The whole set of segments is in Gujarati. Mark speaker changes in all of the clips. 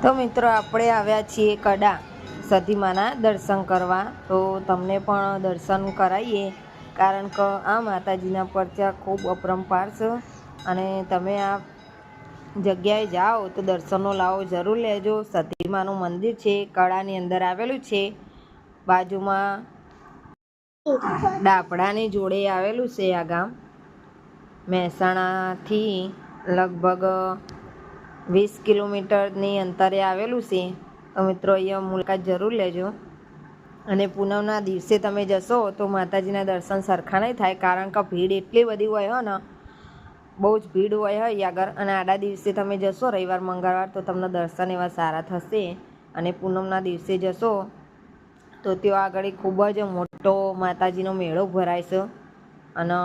Speaker 1: તો મિત્રો આપણે આવ્યા છીએ કડા સતીમાના દર્શન કરવા, તો તમને પણ દર્શન કરાવીએ, કારણ કે આ માતાજીના પરચા ખૂબ અપરંપાર છે અને તમે આ જગ્યાએ જાઓ તો દર્શનનો લાવો જરૂર લેજો। સતીમાનું મંદિર છે, કડાની અંદર આવેલું છે, બાજુમાં ડાપડાની જોડે આવેલું છે। આ ગામ મહેસાણાથી લગભગ 20 કિલોમીટરની અંતરે આવેલું છે। તો મિત્રો અહીંયા મુલાકાત જરૂર લેજો। અને પૂનમના દિવસે તમે જશો તો માતાજીના દર્શન સરખા નહીં થાય, કારણ કે ભીડ એટલી બધી હોય ને, બહુ જ ભીડ હોય આગળ। અને આડા દિવસે તમે જશો રવિવાર મંગળવાર તો તમને દર્શન એવા સારા થશે। અને પૂનમના દિવસે જશો તો ત્યાં આગળ ખૂબ જ મોટો માતાજીનો મેળો ભરાય છે અને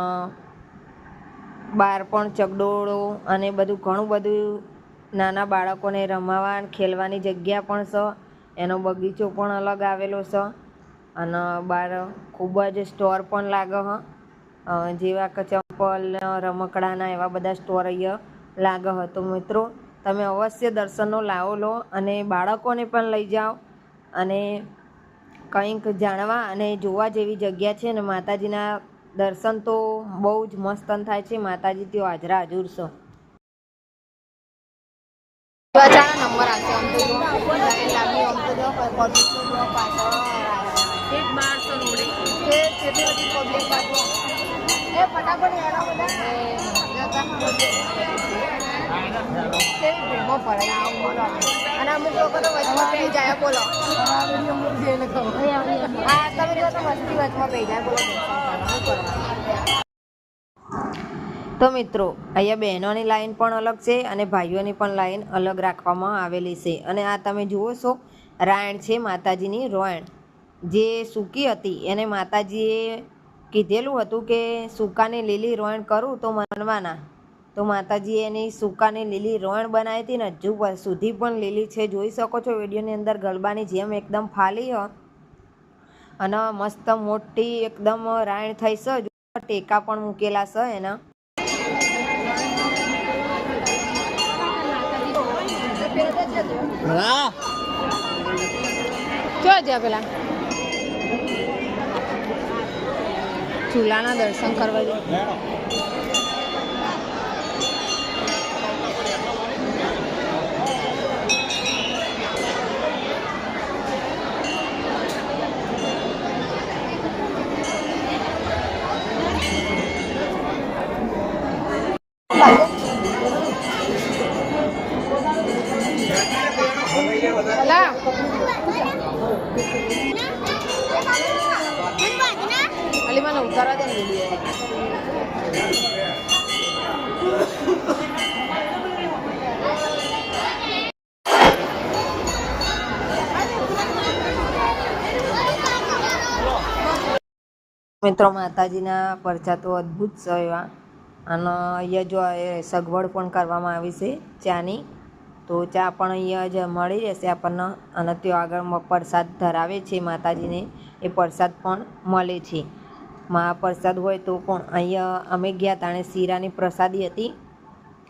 Speaker 1: બહાર પણ ચકડોળો અને બધું ઘણું બધું નાના બાળકોને રમાવા ખેલવાની જગ્યા પણ છે, એનો બગીચો પણ અલગ આવેલો છે અને બહાર ખૂબ જ સ્ટોર પણ લાગે હ, જેવા કે ચંપલ રમકડાના એવા બધા સ્ટોર અહીંયા લાગે હ। તો મિત્રો તમે અવશ્ય દર્શનનો લાવો લો અને બાળકોને પણ લઈ જાઓ, અને કંઈક જાણવા અને જોવા જેવી જગ્યા છે ને માતાજીના દર્શન તો બહુ જ મસ્ત થાય છે। માતાજી ત્યાં હાજરા હજુર છે। નંબર આવશે આમ તો જો લાઈન લાગી, આમ તો જો પબ્લિક તો જો પાછળ એક 1200 રોડે એ કેટલી બધી પબ્લિક પાછળ એ ફટાફટ એના બધા ભેગો પડે બોલો। અને અમુક લોકો તો વચમાં પી જાય બોલો। હા તમે જો તો મસ્તી વચમાં પી જાય બોલો। તો મિત્રો અહીંયા બહેનોની લાઈન પણ અલગ છે અને ભાઈઓની પણ લાઈન અલગ રાખવામાં આવેલી છે। અને આ તમે જુઓ છો રાયણ છે, માતાજીની રોયણ જે સૂકી હતી એને માતાજીએ કીધેલું હતું કે સૂકાની લીલી રોયણ કરું તો મનવાના, તો માતાજીએ એની સૂકાની લીલી રોયણ બનાવી હતી ને હજુ સુધી પણ લીલી છે, જોઈ શકો છો વિડીયોની અંદર ગરબાની જેમ એકદમ ફાલી હ અને મસ્ત મોટી એકદમ રાયણ થઈ છે। ટેકા પણ મૂકેલા છે એના। પેલા ચૂલાના દર્શન કરવા અલી મને ઉતારવા દે ને વિડીયો। મિત્રો માતાજીના પરચા તો અદ્ભુત છે એવા, અને અહીંયા જો સગવડ પણ કરવામાં આવી છે ચાની, તો ચા પણ અહીંયા જ મળી રહેશે આપણને। અને ત્યાં આગળ પ્રસાદ ધરાવે છે માતાજીને, એ પ્રસાદ પણ મળે છે। મહાપ્રસાદ હોય તો પણ અહીંયા અમે ગયા તાણે શીરાની પ્રસાદી હતી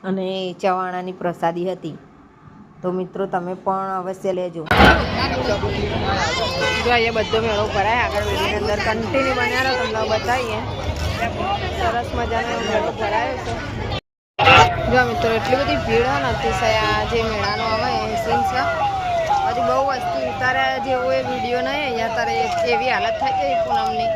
Speaker 1: અને ચવાણાની પ્રસાદી હતી। તો મિત્રો તમે પણ અવશ્ય લેજો। જો અહીંયા બધો મેળો ભરાય, આગળ વિડીયોની અંદર કન્ટિન્યુ બન્યા રહો, તમને બતાવીએ। સરસ મજાનો મેળો ભરાયો છે। જો મિત્રો એટલી બધી ભીડ હોય ને અતિશય આ જે મેળાનો આવે એ સીન છે, હજી બહુ વસ્તી ઉતાર્યા જેવો એ વિડીયો નહીં અહીંયા તારે એવી હાલત થાય છે પૂનમની।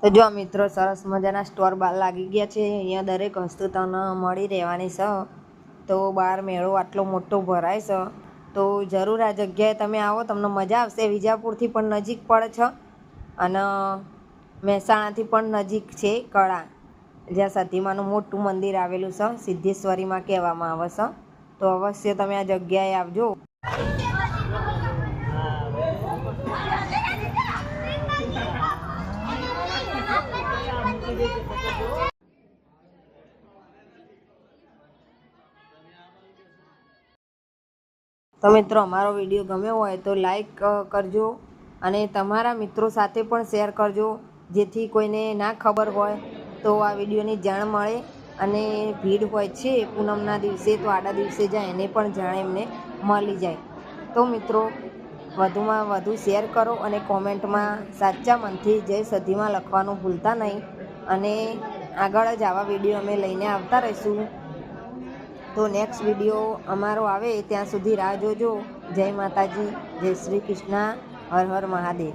Speaker 1: તો જો મિત્રો સરસ મજાના સ્ટોર લાગી ગયા છે, અહીંયા દરેક વસ્તુ તમને મળી રહેવાની છે। તો બહાર મેળો આટલો મોટો ભરાય છે, તો જરૂર આ જગ્યાએ તમે આવો, તમને મજા આવશે। વિજાપુરથી પણ નજીક પડે છે અને મહેસાણાથી પણ નજીક છે કડા, જ્યાં સતીમાનું મોટું મંદિર આવેલું છે, સિદ્ધેશ્વરીમાં કહેવામાં આવે છે। તો અવશ્ય તમે આ જગ્યાએ આવજો। તો મિત્રો અમારો વિડીયો ગમ્યો હોય તો લાઈક કરજો અને તમારા મિત્રો સાથે પણ શેર કરજો। જેથી કોઈને ના ખબર હોય તો આ વિડીયોની જાણ મળે અને ભીડ હોય છે પૂનમના દિવસે તો આડા દિવસે જાય એને પણ જાણ એમને મળી જાય. તો મિત્રો વધુમાં વધુ શેર કરો અને કોમેન્ટમાં સાચા મનથી જય સધીમાં લખવાનું ભૂલતા નહીં. અને આગળ જ આવા વિડીયો અમે લઈને આવતા રહીશું. તો નેક્સ્ટ વિડીયો અમારો આવે ત્યાં સુધી રાહ જોજો. જય માતાજી, જય શ્રી કૃષ્ણ, હર હર મહાદેવ.